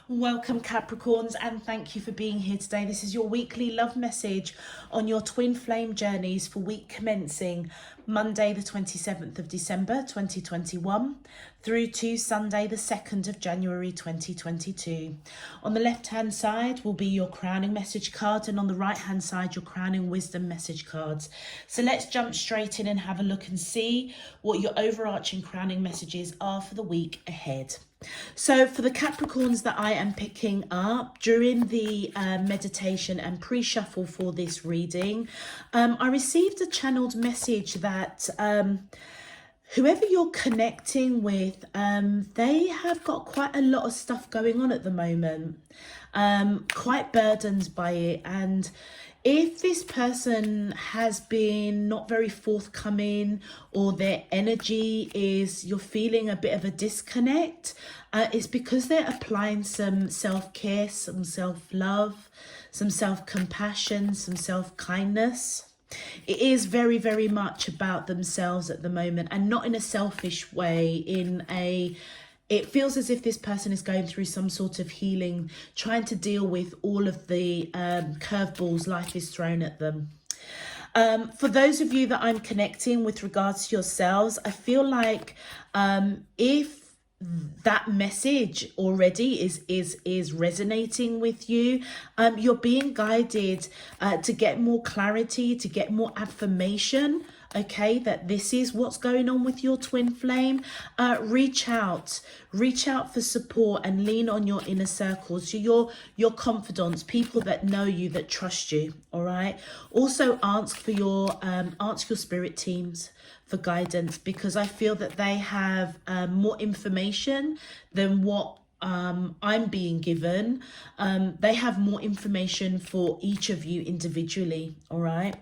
Welcome Capricorns, and thank you for being here today. This is your weekly love message on your twin flame journeys for week commencing Monday the 27th of December 2021 through to Sunday the 2nd of January 2022. On the left hand side will be your crowning message card, and on the right hand side your crowning wisdom message cards. So let's jump straight in and have a look and see what your overarching crowning messages are for the week ahead. So for the Capricorns that I am picking up during the meditation and pre-shuffle for this reading, I received a channeled message that whoever you're connecting with, they have got quite a lot of stuff going on at the moment, quite burdened by it. And if this person has been not very forthcoming, or their energy is, you're feeling a bit of a disconnect, it's because they're applying some self-care, some self-love, some self-compassion, some self-kindness. It is very, very much about themselves at the moment, and not in a selfish way, it feels as if this person is going through some sort of healing, trying to deal with all of the curveballs life is thrown at them. For those of you that I'm connecting with regards to yourselves, I feel like if that message already is resonating with you, you're being guided to get more clarity, to get more affirmation, okay, that this is what's going on with your twin flame. Reach out for support and lean on your inner circles, so your confidants, people that know you, that trust you. All right, also ask your spirit teams for guidance, because I feel that they have more information than what I'm being given. They have more information for each of you individually. All right,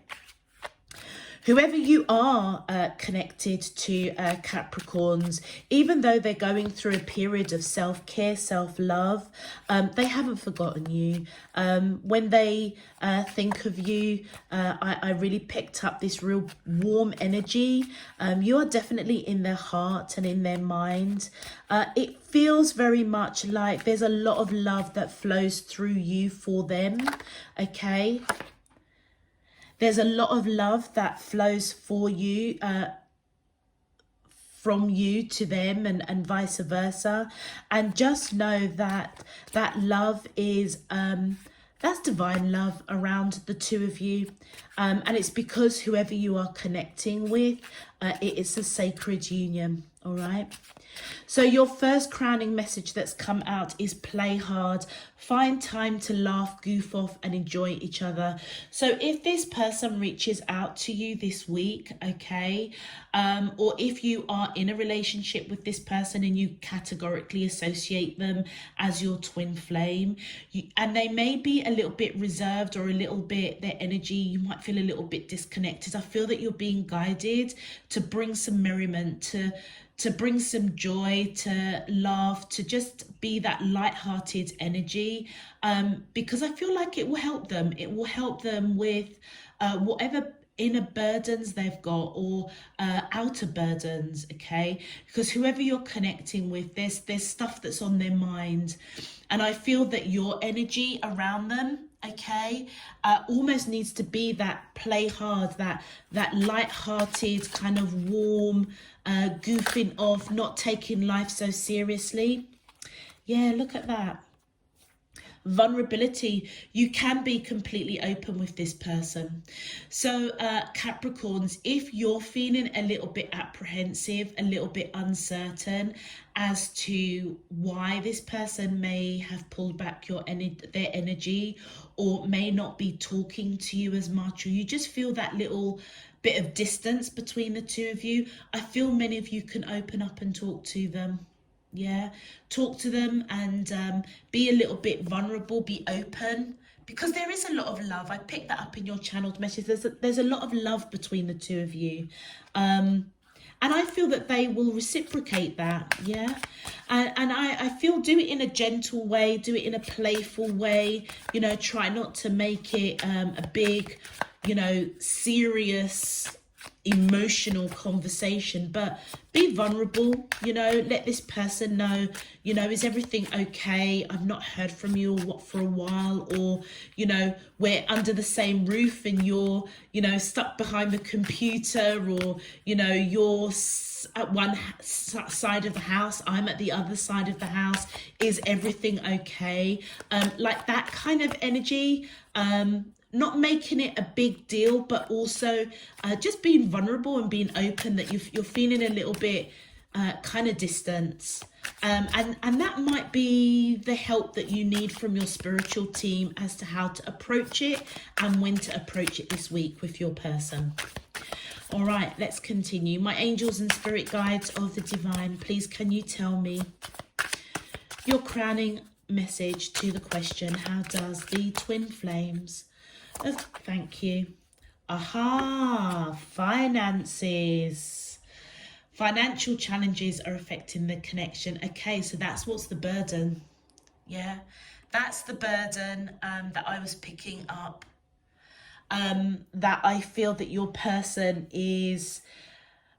whoever you are connected to, Capricorns, even though they're going through a period of self-care, self-love, they haven't forgotten you. When they think of you, I really picked up this real warm energy. You are definitely in their heart and in their mind. It feels very much like there's a lot of love that flows through you for them, okay? There's a lot of love that flows for you, from you to them, and vice versa. And just know that that love is, that's divine love around the two of you. And it's because whoever you are connecting with, it is a sacred union, all right? So your first crowning message that's come out is play hard. Find time to laugh, goof off, and enjoy each other. So if this person reaches out to you this week, okay, or if you are in a relationship with this person and you categorically associate them as your twin flame, and they may be a little bit reserved, or a little bit, their energy, you might feel a little bit disconnected. I feel that you're being guided to bring some merriment, to bring some joy, to laugh, to just be that light-hearted energy, because I feel like it will help them. It will help them with whatever inner burdens they've got, or outer burdens, okay? Because whoever you're connecting with, there's stuff that's on their mind, and I feel that your energy around them, okay, almost needs to be that play hard, that light-hearted kind of warm, goofing off, not taking life so seriously. Yeah, look at that. Vulnerability. You can be completely open with this person. So Capricorns, if you're feeling a little bit apprehensive, a little bit uncertain as to why this person may have pulled back their energy, or may not be talking to you as much, or you just feel that little bit of distance between the two of you, I feel many of you can open up and talk to them. Yeah, talk to them and be a little bit vulnerable, be open, because there is a lot of love. I picked that up in your channeled message. There's a lot of love between the two of you, and I feel that they will reciprocate that. Yeah, and I feel, do it in a gentle way, do it in a playful way. You know, try not to make it a big, you know, serious emotional conversation, but be vulnerable, you know, let this person know, you know, is everything okay? I've not heard from you for a while, or, you know, we're under the same roof and you're, you know, stuck behind the computer, or, you know, you're at one side of the house, I'm at the other side of the house. Is everything okay? Like that kind of energy. Not making it a big deal, but also just being vulnerable and being open that you're feeling a little bit kind of distance. And that might be the help that you need from your spiritual team as to how to approach it and when to approach it this week with your person. All right, let's continue. My angels and spirit guides of the divine, please can you tell me your crowning message to the question, how does the twin flames thank you. Aha, finances. Financial challenges are affecting the connection. Okay, so that's what's the burden. Yeah, that's the burden that I was picking up. That I feel that your person is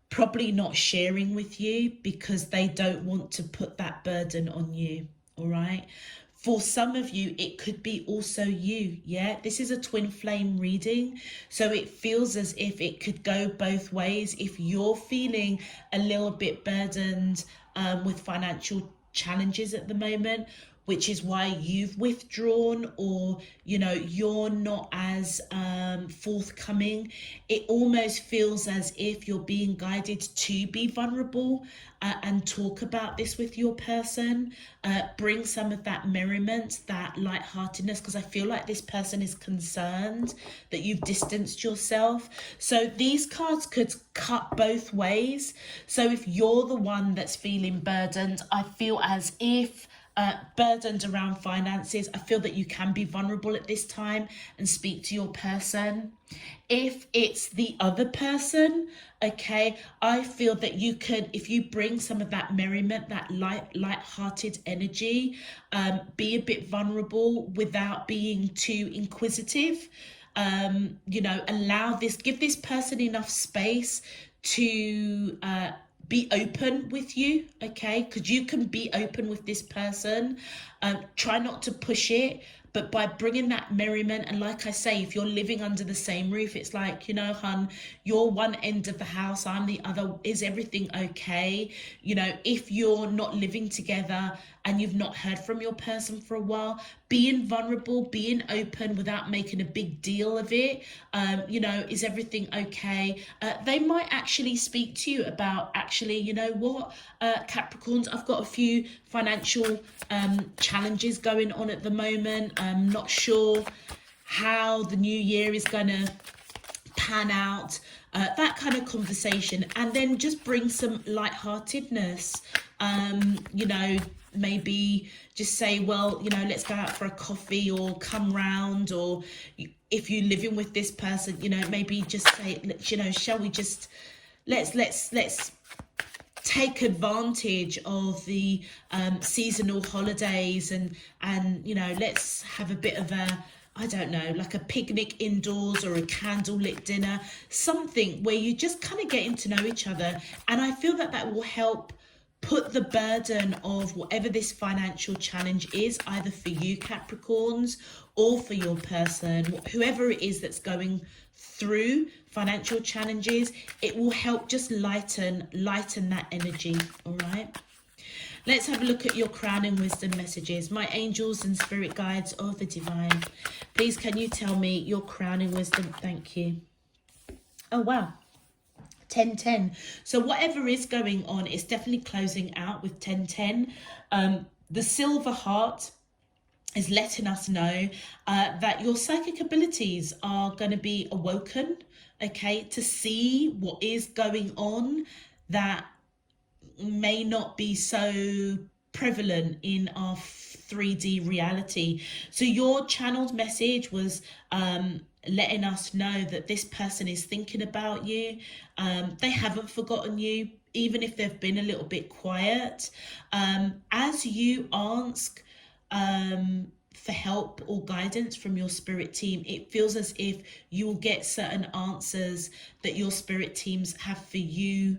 probably not sharing with you because they don't want to put that burden on you. All right. For some of you, it could be also you, yeah? This is a twin flame reading, so it feels as if it could go both ways. If you're feeling a little bit burdened with financial challenges at the moment, which is why you've withdrawn, or, you know, you're not as forthcoming, it almost feels as if you're being guided to be vulnerable and talk about this with your person. Bring some of that merriment, that lightheartedness, because I feel like this person is concerned that you've distanced yourself. So these cards could cut both ways. So if you're the one that's feeling burdened, I feel as if burdened around finances, I feel that you can be vulnerable at this time and speak to your person. If it's the other person, okay, I feel that you can, if you bring some of that merriment, that light-hearted energy, be a bit vulnerable without being too inquisitive. You know, give this person enough space to be open with you, okay? Because you can be open with this person. Try not to push it, but by bringing that merriment, and like I say, if you're living under the same roof, it's like, you know, hun, you're one end of the house, I'm the other. Is everything okay? You know, if you're not living together and you've not heard from your person for a while, being vulnerable, being open without making a big deal of it. You know, is everything okay? They might actually speak to you about, actually, you know what, Capricorns, I've got a few financial challenges going on at the moment. I'm not sure how the new year is going to pan out. That kind of conversation, and then just bring some lightheartedness. You know, maybe just say, well, you know, let's go out for a coffee, or come round, or if you're living with this person, you know, maybe just say, you know, shall we just let's take advantage of the seasonal holidays, and you know, let's have a bit of a, I don't know, like a picnic indoors or a candlelit dinner, something where you're just kind of getting to know each other. And I feel that that will help put the burden of whatever this financial challenge is, either for you Capricorns or for your person, whoever it is that's going through financial challenges, it will help just lighten that energy. All right, let's have a look at your crowning wisdom messages. My angels and spirit guides of the divine, please can you tell me your crowning wisdom? Thank you. Oh wow, 10-10. So whatever is going on, it's definitely closing out with 10-10. The silver heart is letting us know that your psychic abilities are going to be awoken, okay, to see what is going on that may not be so prevalent in our 3D reality. So your channeled message was letting us know that this person is thinking about you. They haven't forgotten you, even if they've been a little bit quiet. As you ask for help or guidance from your spirit team. It feels as if you will get certain answers that your spirit teams have for you,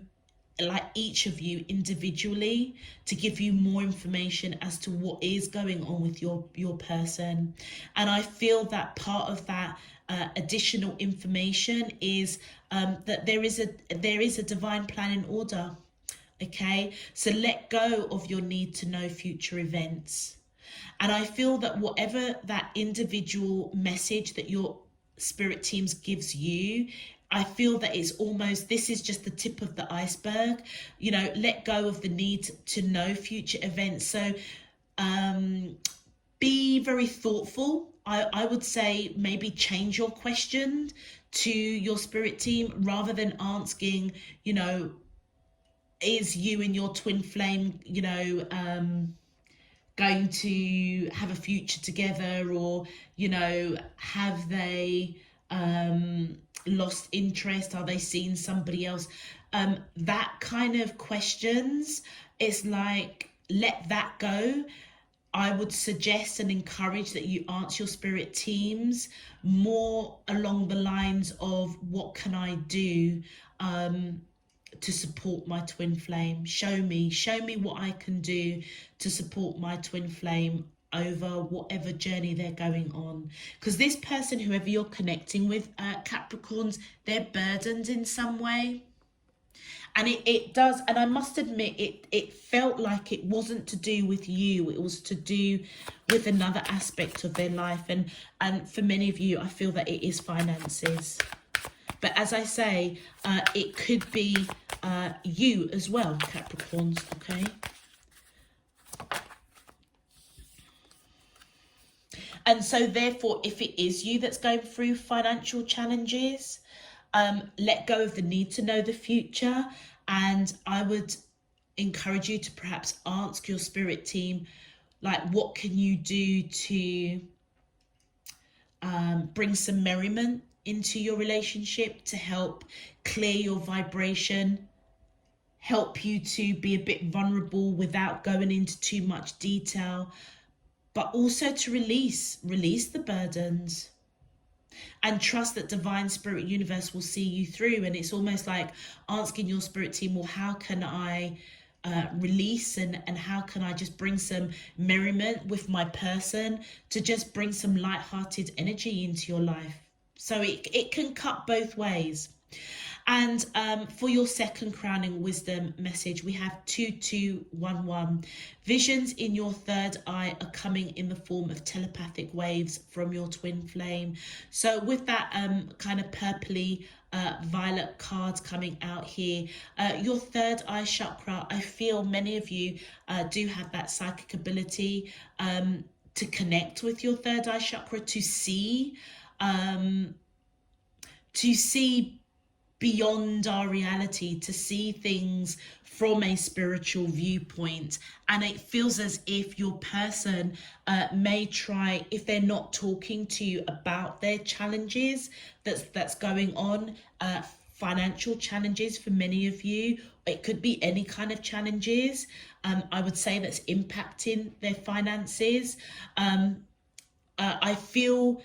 like each of you individually, to give you more information as to what is going on with your person. And I feel that part of that additional information is that there is a divine plan and order. Okay, so let go of your need to know future events. And I feel that whatever that individual message that your spirit teams gives you, I feel that it's almost, this is just the tip of the iceberg. You know, let go of the need to know future events. So be very thoughtful. I would say maybe change your question to your spirit team, rather than asking, you know, is you and your twin flame, you know, going to have a future together, or, you know, have they lost interest? Are they seeing somebody else? That kind of questions, it's like, let that go. I would suggest and encourage that you answer your spirit teams more along the lines of, what can I do to support my twin flame? Show me what I can do to support my twin flame over whatever journey they're going on. Because this person, whoever you're connecting with, Capricorns, they're burdened in some way. And it does, and I must admit, it felt like it wasn't to do with you, it was to do with another aspect of their life. And for many of you, I feel that it is finances. But as I say, it could be you as well, Capricorns, okay? And so therefore, if it is you that's going through financial challenges, let go of the need to know the future. And I would encourage you to perhaps ask your spirit team, like, what can you do to bring some merriment into your relationship, to help clear your vibration, help you to be a bit vulnerable without going into too much detail, but also to release the burdens. And trust that divine spirit universe will see you through. And it's almost like asking your spirit team, well, how can I release and how can I just bring some merriment with my person, to just bring some light-hearted energy into your life. So it can cut both ways. And for your second crowning wisdom message, we have 2211. Visions in your third eye are coming in the form of telepathic waves from your twin flame. So with that kind of purpley violet cards coming out here, your third eye chakra, I feel many of you do have that psychic ability to connect with your third eye chakra, to see beyond our reality, to see things from a spiritual viewpoint. And it feels as if your person may try, if they're not talking to you about their challenges that's going on, financial challenges for many of you, it could be any kind of challenges, I would say, that's impacting their finances. I feel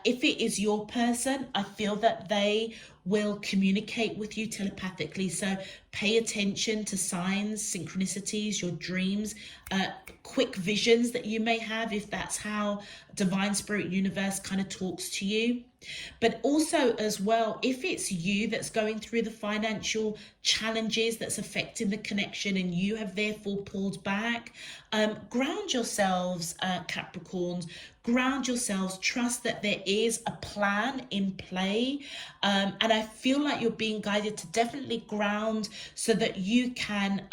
if it is your person, I feel that they will communicate with you telepathically. So pay attention to signs, synchronicities, your dreams, quick visions that you may have, if that's how divine spirit universe kind of talks to you. But also as well, if it's you that's going through the financial challenges that's affecting the connection and you have therefore pulled back, ground yourselves, Capricorns, ground yourselves, trust that there is a plan in play. And I feel like you're being guided to definitely ground so that you can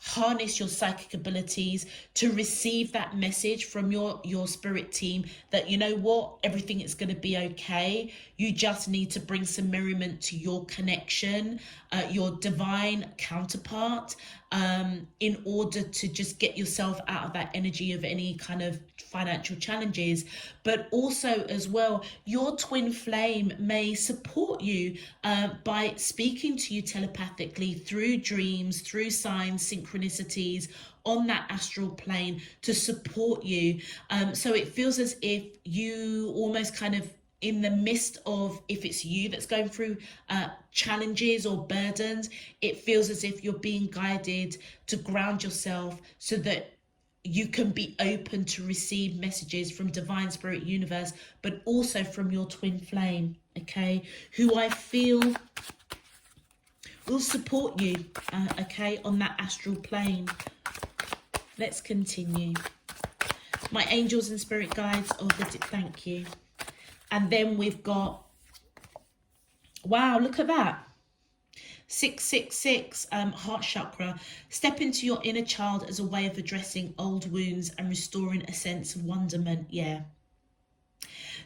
harness your psychic abilities to receive that message from your spirit team that, you know what, everything is going to be okay. You just need to bring some merriment to your connection, your divine counterpart, in order to just get yourself out of that energy of any kind of financial challenges. But also as well, your twin flame may support you by speaking to you telepathically basically through dreams, through signs, synchronicities on that astral plane to support you. So it feels as if you almost kind of in the midst of, if it's you that's going through challenges or burdens, it feels as if you're being guided to ground yourself so that you can be open to receive messages from divine spirit universe, but also from your twin flame, okay, who I feel will support you, okay, on that astral plane. Let's continue. My angels and spirit guides, thank you. And then we've got, wow, look at that. 666, heart chakra. Step into your inner child as a way of addressing old wounds and restoring a sense of wonderment. Yeah.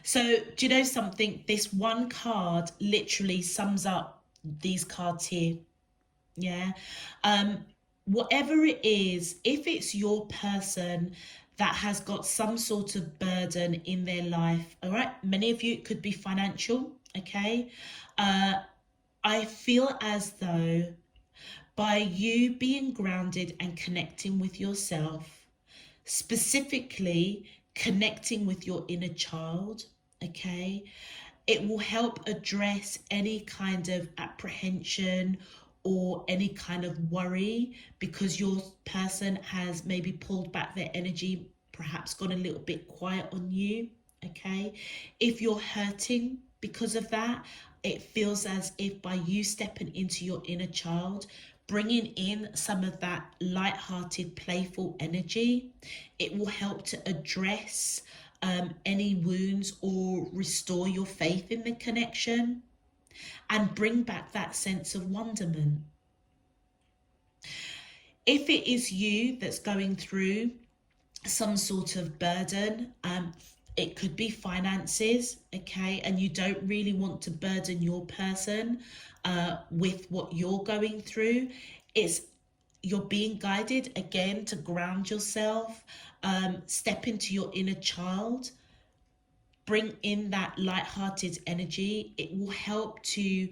So do you know something? This one card literally sums up these cards here. Yeah. Whatever it is, if it's your person that has got some sort of burden in their life, all right, many of you, it could be financial, okay, I feel as though by you being grounded and connecting with yourself, specifically connecting with your inner child, okay, it will help address any kind of apprehension or any kind of worry, because your person has maybe pulled back their energy, perhaps gone a little bit quiet on you, okay? If you're hurting because of that, it feels as if by you stepping into your inner child, bringing in some of that light-hearted, playful energy, it will help to address any wounds or restore your faith in the connection and bring back that sense of wonderment. If it is you that's going through some sort of burden, it could be finances, okay, and you don't really want to burden your person with what you're going through. You're being guided again to ground yourself, step into your inner child, bring in that light-hearted energy. It will help to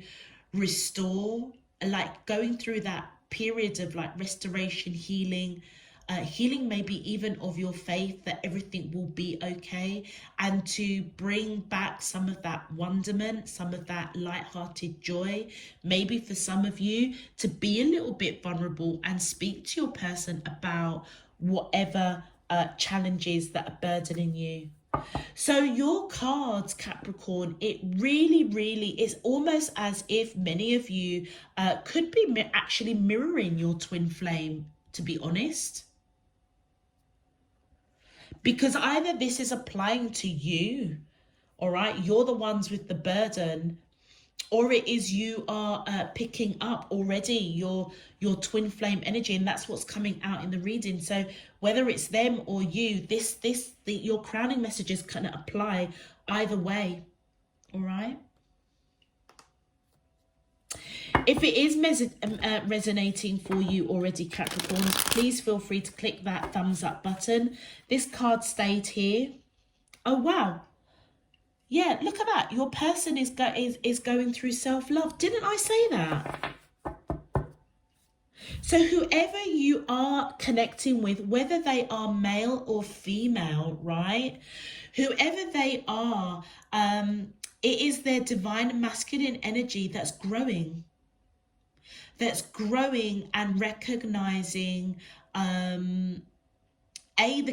restore, like going through that period of like restoration, healing, healing maybe even of your faith that everything will be okay, and to bring back some of that wonderment, some of that light-hearted joy, maybe for some of you to be a little bit vulnerable and speak to your person about whatever challenges that are burdening you. So your cards, Capricorn, it really is almost as if many of you could be actually mirroring your twin flame, to be honest. Because either this is applying to you, all right, you're the ones with the burden, or it is you are picking up already your twin flame energy, and that's what's coming out in the reading. So whether it's them or you, your crowning messages can apply either way, all right? If it is resonating for you already, Capricorn, please feel free to click that thumbs up button. This card stayed here. Oh, wow. Yeah, look at that. Your person is going through self-love. Didn't I say that? So whoever you are connecting with, whether they are male or female, right? Whoever they are, it is their divine masculine energy that's growing. That's growing and recognizing, the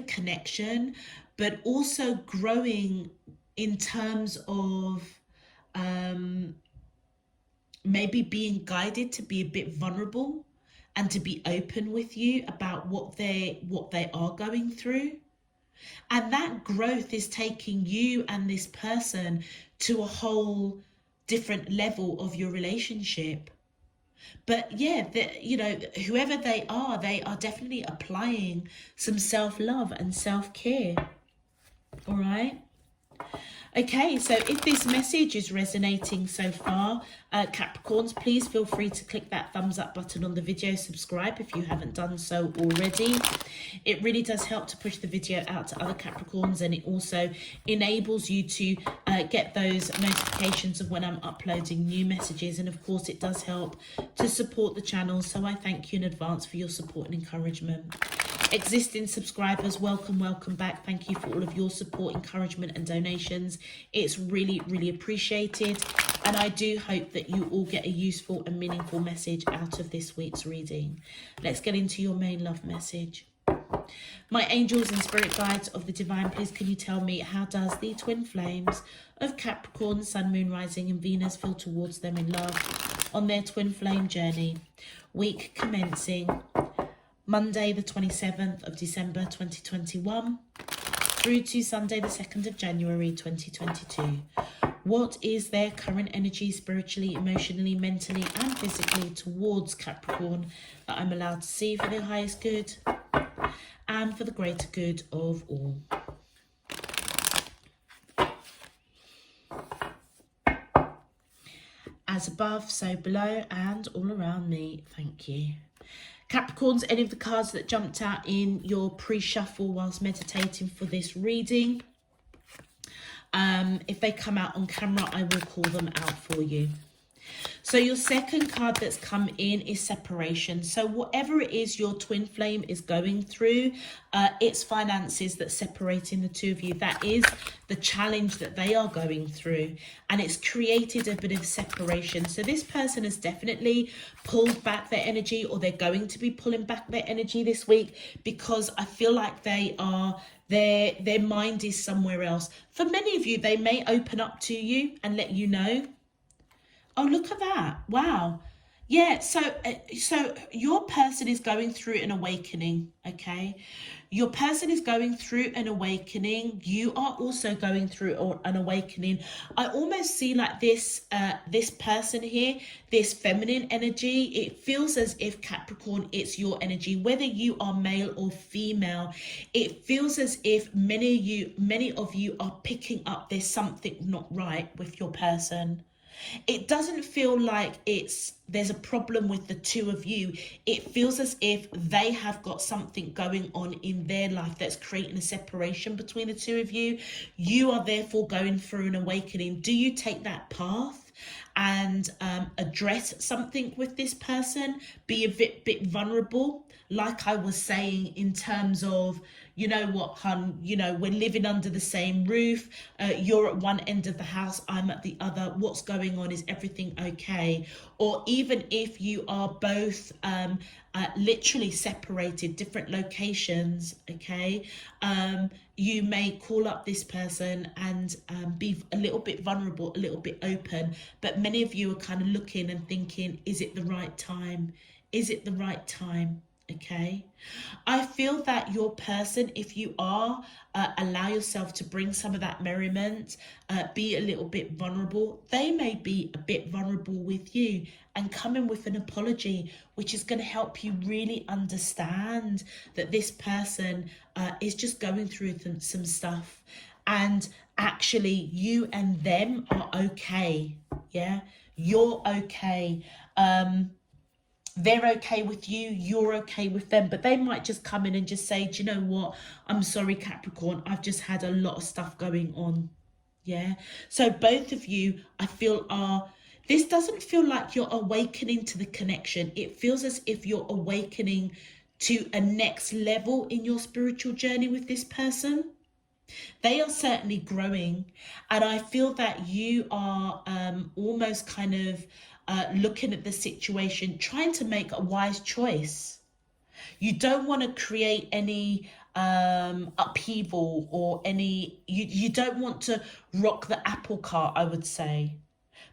connection, but also growing in terms of maybe being guided to be a bit vulnerable and to be open with you about what they are going through. And that growth is taking you and this person to a whole different level of your relationship. But yeah, whoever they are definitely applying some self-love and self-care. All right. Okay, so if this message is resonating so far, Capricorns, please feel free to click that thumbs up button on the video, subscribe if you haven't done so already. It really does help to push the video out to other Capricorns, and it also enables you to get those notifications of when I'm uploading new messages. And of course, it does help to support the channel, so I thank you in advance for your support and encouragement. Existing subscribers, welcome back. Thank you for all of your support, encouragement and donations. It's really appreciated, and I do hope that you all get a useful and meaningful message out of this week's reading. Let's get into your main love message. My angels and spirit guides of the divine, please can you tell me, how does the twin flames of Capricorn, Sun, Moon, Rising and Venus feel towards them in love on their twin flame journey? Week commencing Monday the 27th of December 2021 through to Sunday the 2nd of January 2022. What is their current energy spiritually, emotionally, mentally and physically towards Capricorn that I'm allowed to see for their highest good and for the greater good of all? As above, so below and all around me. Thank you. Capricorns, any of the cards that jumped out in your pre-shuffle whilst meditating for this reading, if they come out on camera, I will call them out for you. So your second card that's come in is separation. So whatever it is your twin flame is going through, it's finances that's separating the two of you. That is the challenge that they are going through, and it's created a bit of separation. So this person has definitely pulled back their energy, or they're going to be pulling back their energy this week, because I feel like they are their mind is somewhere else. For many of you, they may open up to you and let you know. Oh, look at that. Wow. Yeah, so your person is going through an awakening, okay? Your person is going through an awakening. You are also going through an awakening. I almost see like this person here, this feminine energy. It feels as if, Capricorn, it's your energy, whether you are male or female. It feels as if many of you are picking up there's something not right with your person. It doesn't feel like there's a problem with the two of you. It feels as if they have got something going on in their life that's creating a separation between the two of you. You are therefore going through an awakening. Do you take that path and address something with this person? Be a bit vulnerable, like I was saying, in terms of, you know what, hun, you know, we're living under the same roof. You're at one end of the house, I'm at the other. What's going on? Is everything okay? Or even if you are both literally separated, different locations, okay, you may call up this person and be a little bit vulnerable, a little bit open. But many of you are kind of looking and thinking, is it the right time? Is it the right time? Okay, I feel that your person, if you are, allow yourself to bring some of that merriment, be a little bit vulnerable. They may be a bit vulnerable with you and come in with an apology, which is going to help you really understand that this person is just going through some stuff, and actually you and them are okay. Yeah, you're okay. They're okay with you, you're okay with them, but they might just come in and just say, do you know what, I'm sorry, Capricorn, I've just had a lot of stuff going on. Yeah, so both of you, I feel, this doesn't feel like you're awakening to the connection. It feels as if you're awakening to a next level in your spiritual journey with this person. They are certainly growing, and I feel that you are almost kind of looking at the situation, trying to make a wise choice. You don't want to create any upheaval or any, you don't want to rock the apple cart, I would say,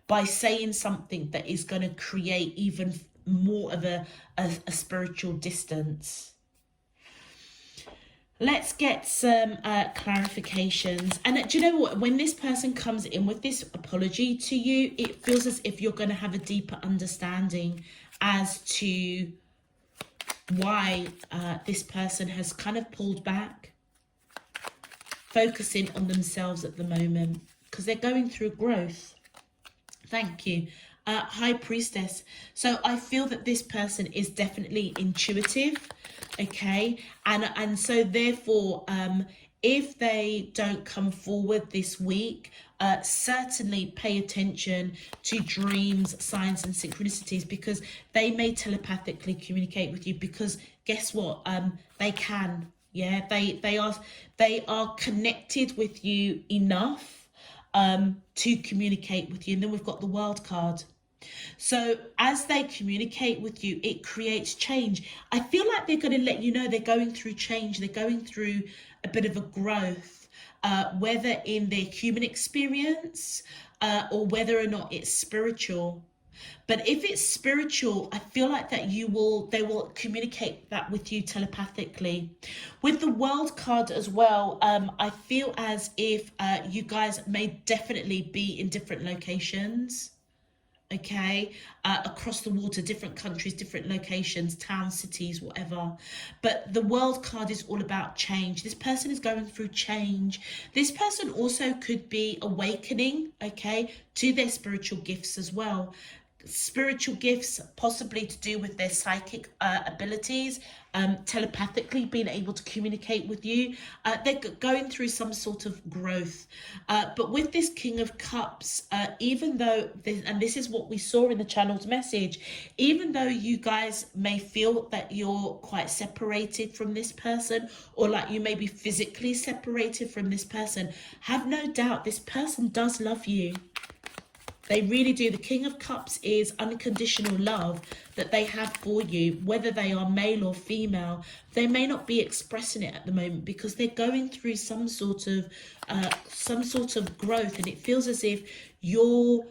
by saying something that is going to create even more of a spiritual distance. Let's get some clarifications. And do you know what? When this person comes in with this apology to you, it feels as if you're going to have a deeper understanding as to why this person has kind of pulled back, focusing on themselves at the moment. because they're going through growth. Thank you. High Priestess. So I feel that this person is definitely intuitive, okay? And so therefore, if they don't come forward this week, certainly pay attention to dreams, signs and synchronicities, because they may telepathically communicate with you, because guess what? They can. Yeah, they are connected with you enough to communicate with you. And then we've got the World card. So as they communicate with you, it creates change. I feel like they're going to let you know they're going through change. They're going through a bit of a growth, whether in their human experience or whether or not it's spiritual. But if it's spiritual, I feel like that they will communicate that with you telepathically. With the World card as well, I feel as if you guys may definitely be in different locations. Okay, across the water, different countries, different locations, towns, cities, whatever. But the World card is all about change. This person is going through change. This person also could be awakening, okay, to their spiritual gifts as well. Spiritual gifts, possibly to do with their psychic abilities, telepathically being able to communicate with you. They're going through some sort of growth. But with this King of Cups, even though, and this is what we saw in the channel's message, even though you guys may feel that you're quite separated from this person, or like you may be physically separated from this person, have no doubt this person does love you. They really do. The King of Cups is unconditional love that they have for you, whether they are male or female. They may not be expressing it at the moment because they're going through some sort of growth, and it feels as if your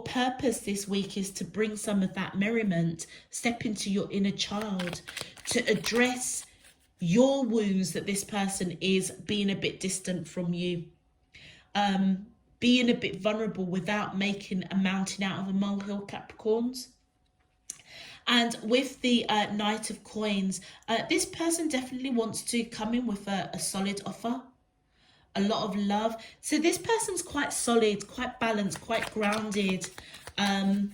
purpose this week is to bring some of that merriment, step into your inner child, to address your wounds that this person is being a bit distant from you. Being a bit vulnerable without making a mountain out of a molehill, Capricorns. And with the Knight of Coins, this person definitely wants to come in with a solid offer, a lot of love. So this person's quite solid, quite balanced, quite grounded. And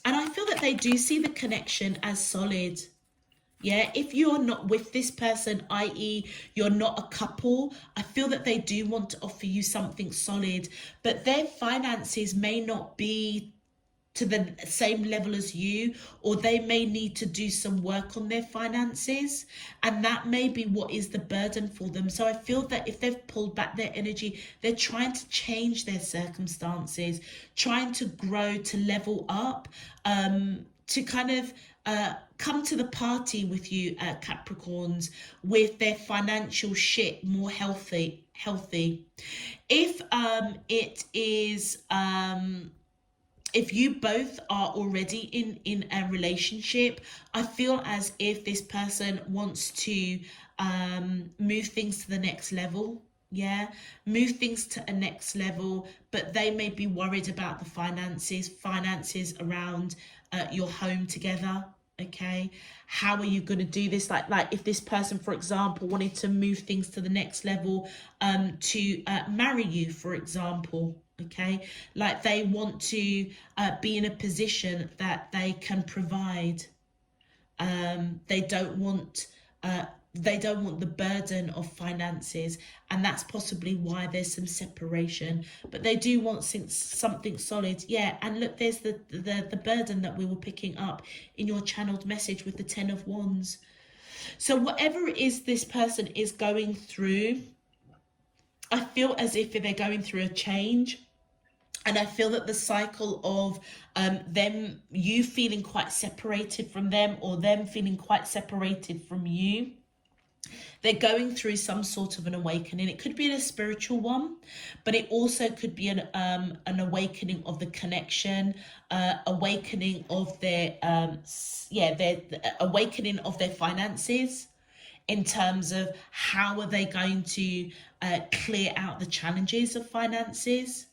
I feel that they do see the connection as solid. Yeah, if you're not with this person, i.e. you're not a couple, I feel that they do want to offer you something solid, but their finances may not be to the same level as you, or they may need to do some work on their finances, and that may be what is the burden for them. So I feel that if they've pulled back their energy, they're trying to change their circumstances, trying to grow, to level up, to kind of come to the party with you, Capricorns, with their financial shit more healthy. If it is if you both are already in a relationship, I feel as if this person wants to move things to the next level. Yeah, move things to a next level, but they may be worried about the finances around your home together. Okay, how are you going to do this? Like if this person, for example, wanted to move things to the next level, to marry you, for example. Okay, like they want to be in a position that they can provide. They don't want the burden of finances, and that's possibly why there's some separation, but they do want something solid. Yeah, and look, there's the burden that we were picking up in your channeled message with the 10 of Wands. So whatever it is this person is going through, I feel as if they're going through a change. And I feel that the cycle of you feeling quite separated from them, or them feeling quite separated from you, they're going through some sort of an awakening. It could be a spiritual one, but it also could be an awakening of the connection, awakening of their awakening of their finances, in terms of how are they going to clear out the challenges of finances.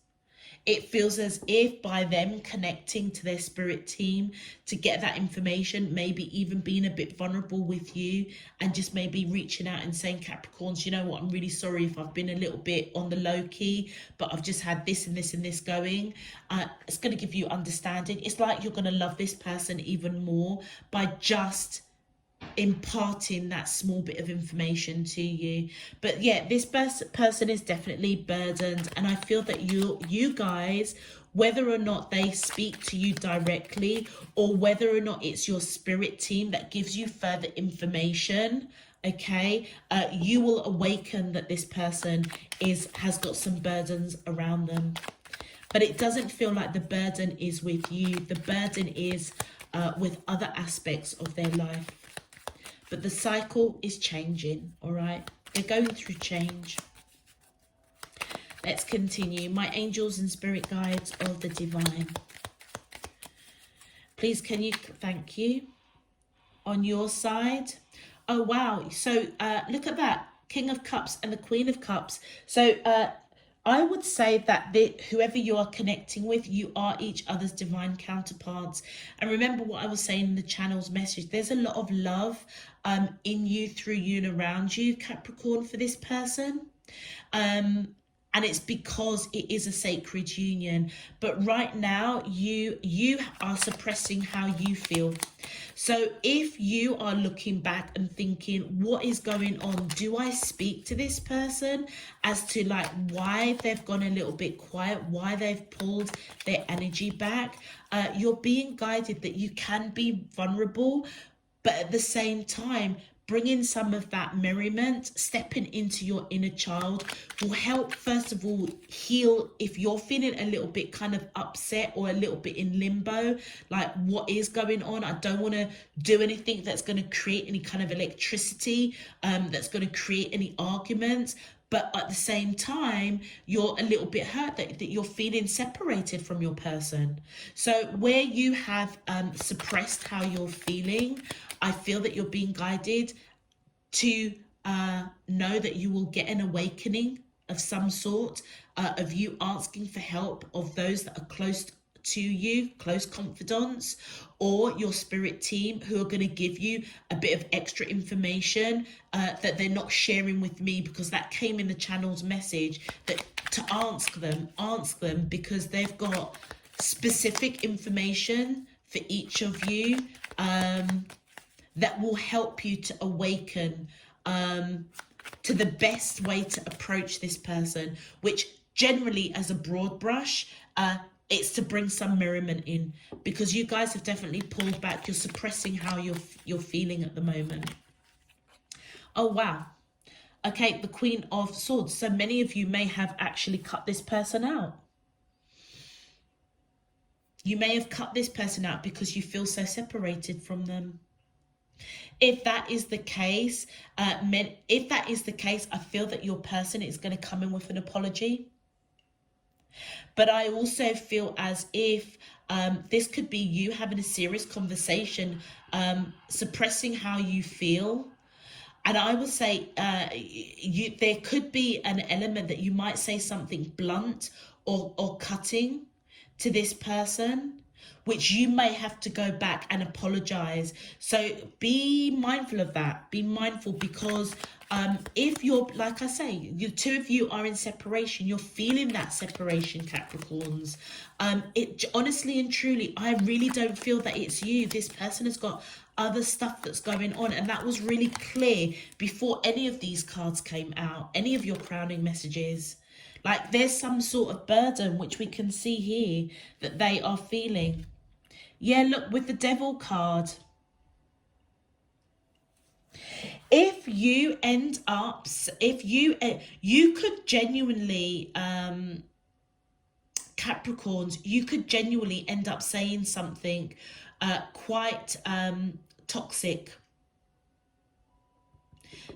it feels as if by them connecting to their spirit team to get that information, maybe even being a bit vulnerable with you and just maybe reaching out and saying, Capricorns, you know what, I'm really sorry if I've been a little bit on the low key, but I've just had this and this and this going. It's going to give you understanding. It's like you're going to love this person even more by just imparting that small bit of information to you. But yeah, this person is definitely burdened, and I feel that you guys, whether or not they speak to you directly or whether or not it's your spirit team that gives you further information, okay, you will awaken that this person has got some burdens around them. But it doesn't feel like the burden is with you. The burden is with other aspects of their life. But the cycle is changing, all right? They're going through change. Let's continue. My angels and spirit guides of the divine. Please, can you, thank you. On your side. Oh, wow. So look at that. King of Cups and the Queen of Cups. So I would say that whoever you are connecting with, you are each other's divine counterparts. And remember what I was saying in the channel's message. There's a lot of love in you, through you, and around you, Capricorn, for this person. And it's because it is a sacred union. But right now, you are suppressing how you feel. So if you are looking back and thinking, what is going on? Do I speak to this person as to like why they've gone a little bit quiet, why they've pulled their energy back? You're being guided that you can be vulnerable, but at the same time, bringing some of that merriment, stepping into your inner child will help, first of all, heal if you're feeling a little bit kind of upset or a little bit in limbo, like what is going on? I don't want to do anything that's going to create any kind of electricity, that's going to create any arguments. But at the same time, you're a little bit hurt that you're feeling separated from your person. So where you have suppressed how you're feeling, I feel that you're being guided to know that you will get an awakening of some sort, of you asking for help of those that are close to you, close confidants, or your spirit team who are going to give you a bit of extra information that they're not sharing with me, because that came in the channel's message, that to ask them because they've got specific information for each of you that will help you to awaken to the best way to approach this person, which generally, as a broad brush, it's to bring some merriment in, because you guys have definitely pulled back. You're suppressing how you're feeling at the moment. Oh, wow. Okay, the Queen of Swords. So many of you may have actually cut this person out. You may have cut this person out because you feel so separated from them. If that is the case, I feel that your person is going to come in with an apology. But I also feel as if this could be you having a serious conversation, suppressing how you feel. And I would say there could be an element that you might say something blunt or cutting to this person, which you may have to go back and apologize. So be mindful of that. Be mindful, because if you're, like I say, the two of you are in separation, you're feeling that separation, Capricorns. It honestly and truly, I really don't feel that it's you. This person has got other stuff that's going on, and that was really clear before any of these cards came out, any of your crowning messages. Like there's some sort of burden, which we can see here, that they are feeling. Yeah, look, with the Devil card. If you end up, you could genuinely, Capricorns, you could genuinely end up saying something quite toxic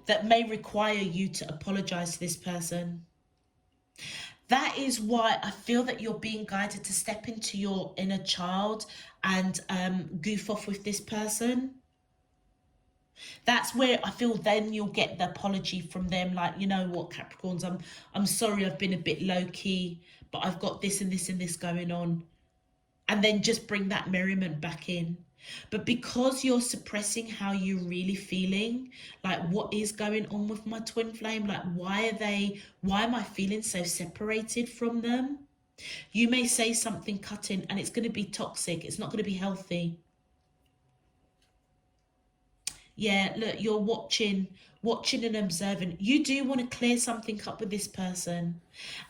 that may require you to apologize to this person. That is why I feel that you're being guided to step into your inner child and goof off with this person. That's where I feel then you'll get the apology from them, like, you know what, Capricorns, I'm sorry I've been a bit low-key, but I've got this and this and this going on. And then just bring that merriment back in. But because you're suppressing how you're really feeling, like what is going on with my twin flame, like why am I feeling so separated from them? You may say something cutting and it's going to be toxic. It's not going to be healthy. Yeah, look, you're watching and observing. You do want to clear something up with this person.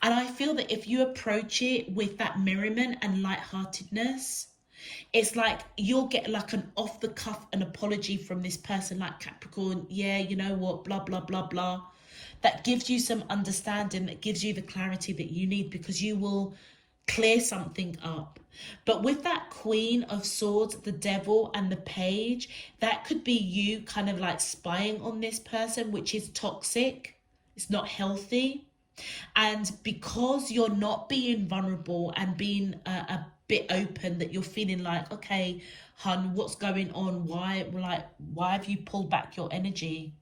And I feel that if you approach it with that merriment and lightheartedness, it's like you'll get like an off the cuff an apology from this person, like Capricorn. Yeah, you know what, blah blah blah blah. That gives you some understanding, that gives you the clarity that you need, because you will clear something up. But with that Queen of Swords, the Devil and the Page, that could be you kind of like spying on this person, which is toxic. It's not healthy. And because you're not being vulnerable and being a bit open, that you're feeling like, okay, hun, what's going on? Why have you pulled back your energy?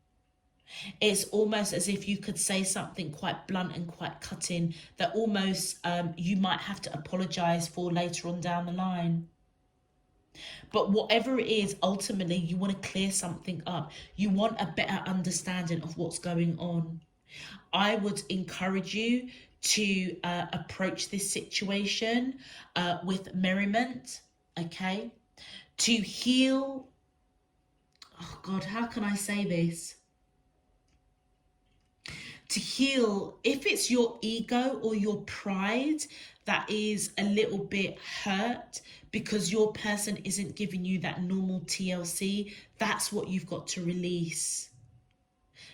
It's almost as if you could say something quite blunt and quite cutting that almost you might have to apologize for later on down the line. But whatever it is, ultimately, you want to clear something up. You want a better understanding of what's going on. I would encourage you to approach this situation with merriment, okay? To heal. Oh God, how can I say this? To heal, if it's your ego or your pride that is a little bit hurt because your person isn't giving you that normal TLC, that's what you've got to release.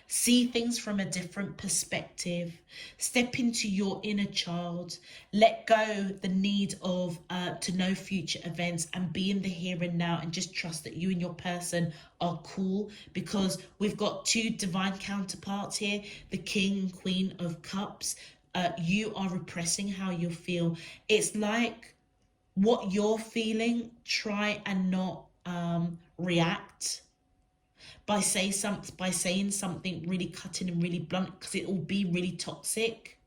See things from a different perspective. Step into your inner child. Let go the need of to know future events, and be in the here and now, and just trust that you and your person are cool, because we've got two divine counterparts here, the King and Queen of Cups. You are repressing how you feel. It's like what you're feeling, try and not react by saying something really cutting and really blunt, because it will be really toxic.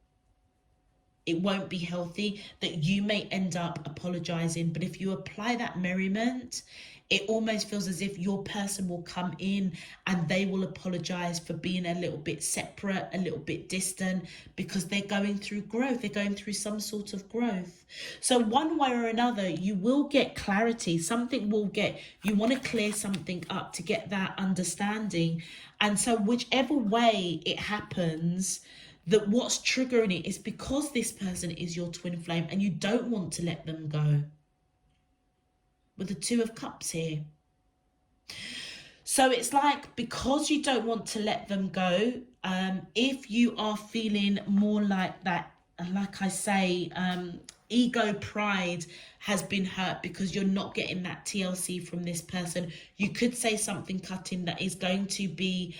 It won't be healthy, that you may end up apologizing. But if you apply that merriment, it almost feels as if your person will come in and they will apologize for being a little bit separate, a little bit distant, because they're going through growth. They're going through some sort of growth. So one way or another, you will get clarity. You want to clear something up to get that understanding. And so whichever way it happens, that what's triggering it is because this person is your twin flame and you don't want to let them go. With the Two of Cups here. So it's like, because you don't want to let them go, if you are feeling more like that, like I say, ego pride has been hurt because you're not getting that TLC from this person, you could say something cutting that is going to be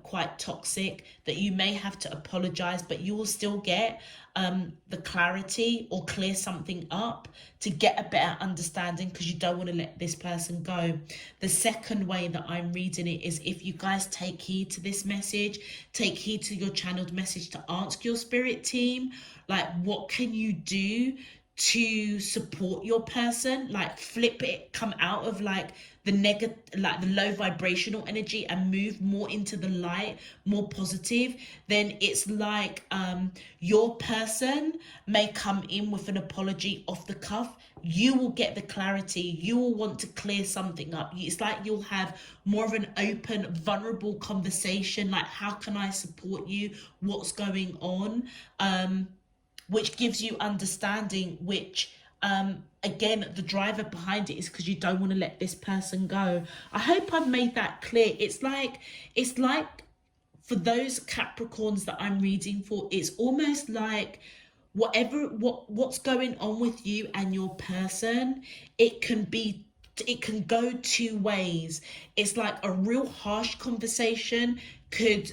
quite toxic, that you may have to apologize, but you will still get the clarity or clear something up to get a better understanding, because you don't want to let this person go. The second way that I'm reading it is, if you guys take heed to this message, take heed to your channeled message, to ask your spirit team, like, what can you do to support your person? Like, flip it, come out of like the negative, like the low vibrational energy, and move more into the light, more positive. Then it's like your person may come in with an apology off the cuff. You will get the clarity. You will want to clear something up. It's like you'll have more of an open, vulnerable conversation, like, how can I support you? What's going on? Which gives you understanding, which again, the driver behind it is because you don't want to let this person go. I hope I've made that clear. It's like for those Capricorns that I'm reading for, it's almost like what's going on with you and your person, it can go two ways. It's like a real harsh conversation could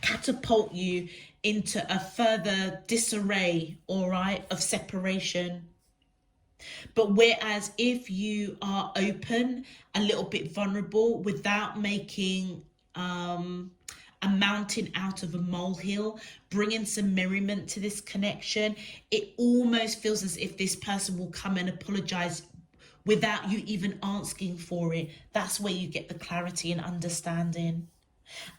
catapult you into a further disarray, all right, of separation. But whereas if you are open, a little bit vulnerable, without making a a mountain out of a molehill, bringing some merriment to this connection. It almost feels as if this person will come and apologize without you even asking for it. That's where you get the clarity and understanding.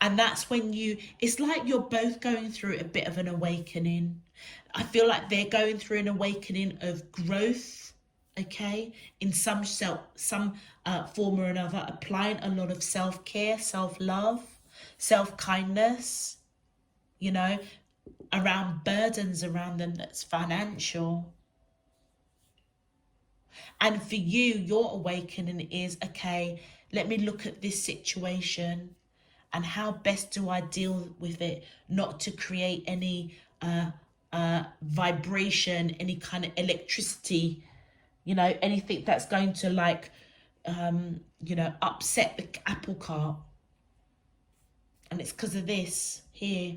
And that's when it's like you're both going through a bit of an awakening. I feel like they're going through an awakening of growth, okay, in some form or another, applying a lot of self-care, self-love, self-kindness, you know, around burdens around them that's financial. And for you, your awakening is, okay, let me look at this situation and how best do I deal with it, not to create any vibration, any kind of electricity, you know, anything that's going to like, you know, upset the apple cart. And it's because of this here.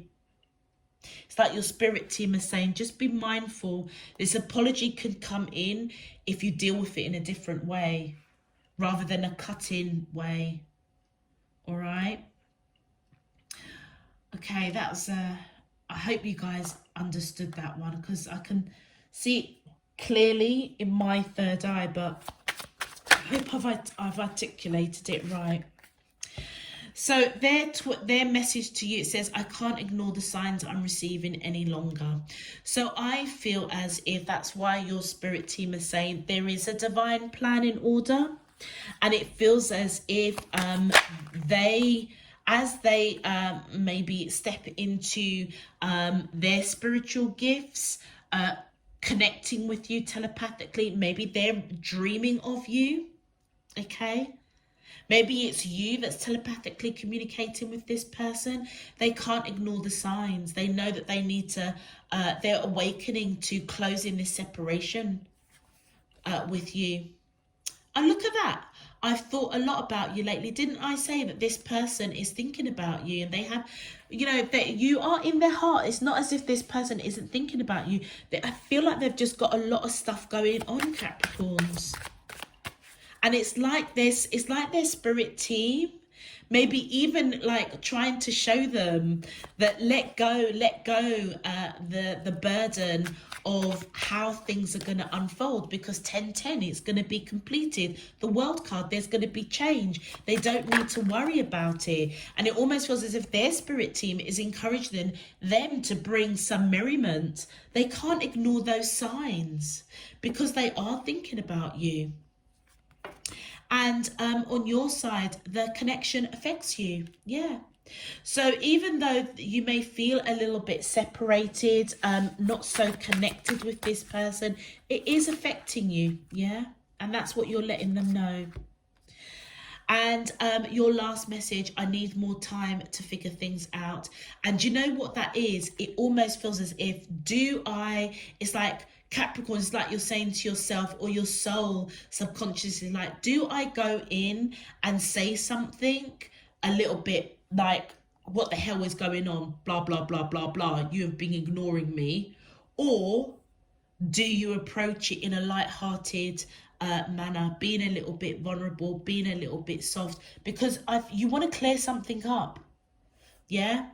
It's like your spirit team is saying, just be mindful. This apology could come in if you deal with it in a different way rather than a cut-in way. All right. Okay, that's I hope you guys understood that one, because I can see it clearly in my third eye, but I hope I've articulated it right. So their message to you, it says, I can't ignore the signs I'm receiving any longer. So I feel as if that's why your spirit team is saying there is a divine plan in order. And it feels as if they maybe step into their spiritual gifts, connecting with you telepathically, maybe they're dreaming of you, okay? Maybe it's you that's telepathically communicating with this person. They can't ignore the signs. They know that they need to, they're awakening to closing this separation with you. And look at that. I've thought a lot about you lately. Didn't I say that this person is thinking about you, and they have, you know, that you are in their heart. It's not as if this person isn't thinking about you. I feel like they've just got a lot of stuff going on, Capricorns. And it's like this, it's like their spirit team, maybe even like trying to show them that let go the burden of how things are going to unfold, because 1010 is going to be completed. The world card, there's going to be change. They don't need to worry about it. And it almost feels as if their spirit team is encouraging them to bring some merriment. They can't ignore those signs because they are thinking about you. And on your side, the connection affects you. Yeah. So even though you may feel a little bit separated, not so connected with this person, it is affecting you. Yeah. And that's what you're letting them know. And your last message, I need more time to figure things out. And you know what that is? It almost feels as if, it's like, Capricorn, it's like you're saying to yourself, or your soul subconsciously, like, do I go in and say something a little bit like, what the hell is going on? Blah, blah, blah, blah, blah. You have been ignoring me. Or do you approach it in a light-hearted manner, being a little bit vulnerable, being a little bit soft, because you want to clear something up. Yeah.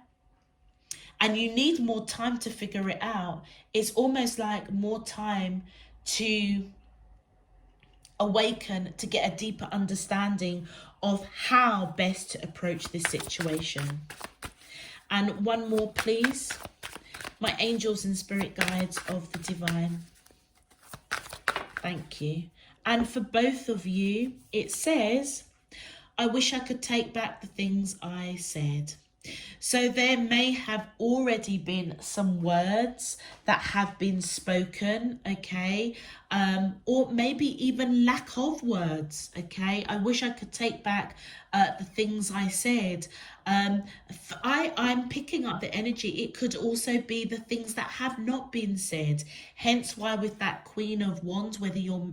And you need more time to figure it out. It's almost like more time to awaken, to get a deeper understanding of how best to approach this situation. And one more, please. My angels and spirit guides of the divine. Thank you. And for both of you, it says, I wish I could take back the things I said. So there may have already been some words that have been spoken, okay, or maybe even lack of words, okay. I wish I could take back the things I said. I'm picking up the energy. It could also be the things that have not been said. Hence why with that Queen of Wands, whether you're,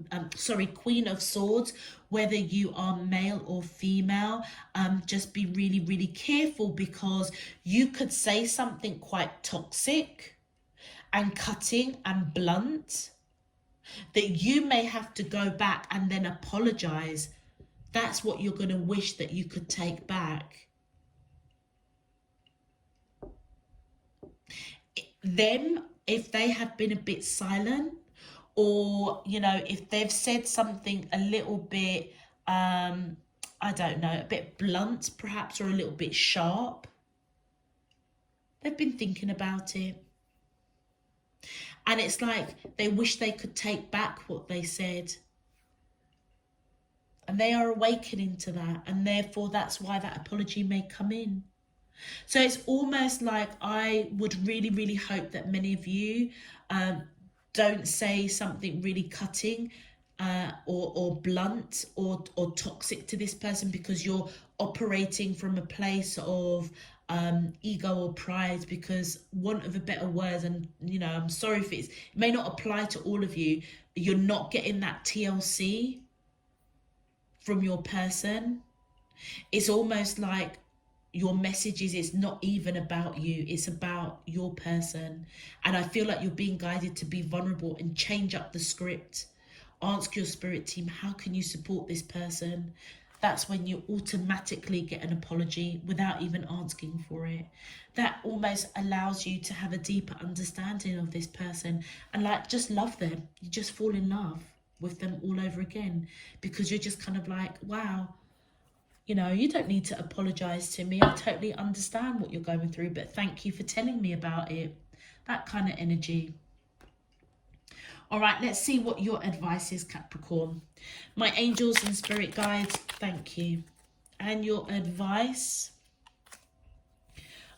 Queen of Swords, whether you are male or female, just be really, really careful, because you could say something quite toxic and cutting and blunt that you may have to go back and then apologize. That's what you're going to wish that you could take back. Them, if they have been a bit silent, or, you know, if they've said something a little bit, I don't know, a bit blunt perhaps, or a little bit sharp, they've been thinking about it. And it's like they wish they could take back what they said. And they are awakening to that. And therefore, that's why that apology may come in. So it's almost like I would really, really hope that many of you don't say something really cutting or blunt or toxic to this person, because you're operating from a place of ego or pride, because want of a better word, and you know, I'm sorry if it may not apply to all of you, you're not getting that TLC from your person. It's almost like your message is, it's not even about you, it's about your person. And I feel like you're being guided to be vulnerable and change up the script. Ask your spirit team, how can you support this person? That's when you automatically get an apology without even asking for it. That almost allows you to have a deeper understanding of this person and like just love them. You just fall in love with them all over again, because you're just kind of like, wow, you know, you don't need to apologize to me. I totally understand what you're going through, but thank you for telling me about it. That kind of energy. All right, let's see what your advice is, Capricorn. My angels and spirit guides, thank you. And your advice.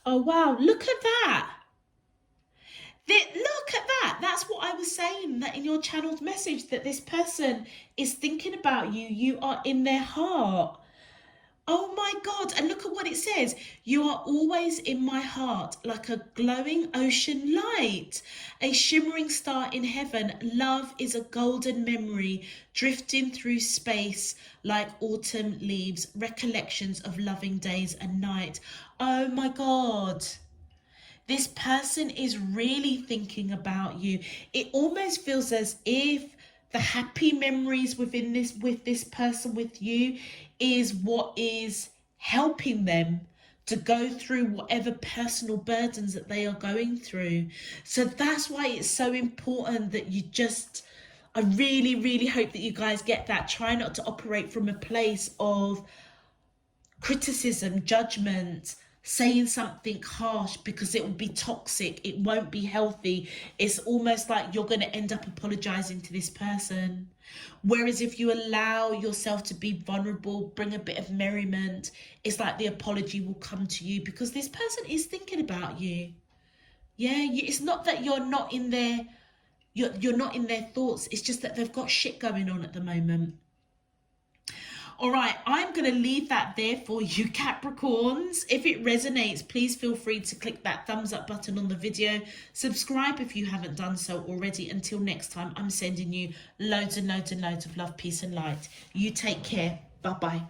Oh, wow, look at that. Look at that. That's what I was saying, that in your channeled message, that this person is thinking about you. You are in their heart. Oh my God. And look at what it says. You are always in my heart, like a glowing ocean light, a shimmering star in heaven. Love is a golden memory drifting through space like autumn leaves, recollections of loving days and night. Oh my God. This person is really thinking about you. It almost feels as if the happy memories with this person, with you, is what is helping them to go through whatever personal burdens that they are going through. So that's why it's so important that you just, I really, really hope that you guys get that. Try not to operate from a place of criticism, judgment, saying something harsh, because it will be toxic. It won't be healthy. It's almost like you're going to end up apologizing to this person. Whereas if you allow yourself to be vulnerable, bring a bit of merriment, it's like the apology will come to you, because this person is thinking about you. Yeah, it's not that you're not in their, you're not in their thoughts. It's just that they've got shit going on at the moment. All right, I'm going to leave that there for you, Capricorns. If it resonates, please feel free to click that thumbs up button on the video. Subscribe if you haven't done so already. Until next time, I'm sending you loads and loads and loads of love, peace and light. You take care. Bye-bye.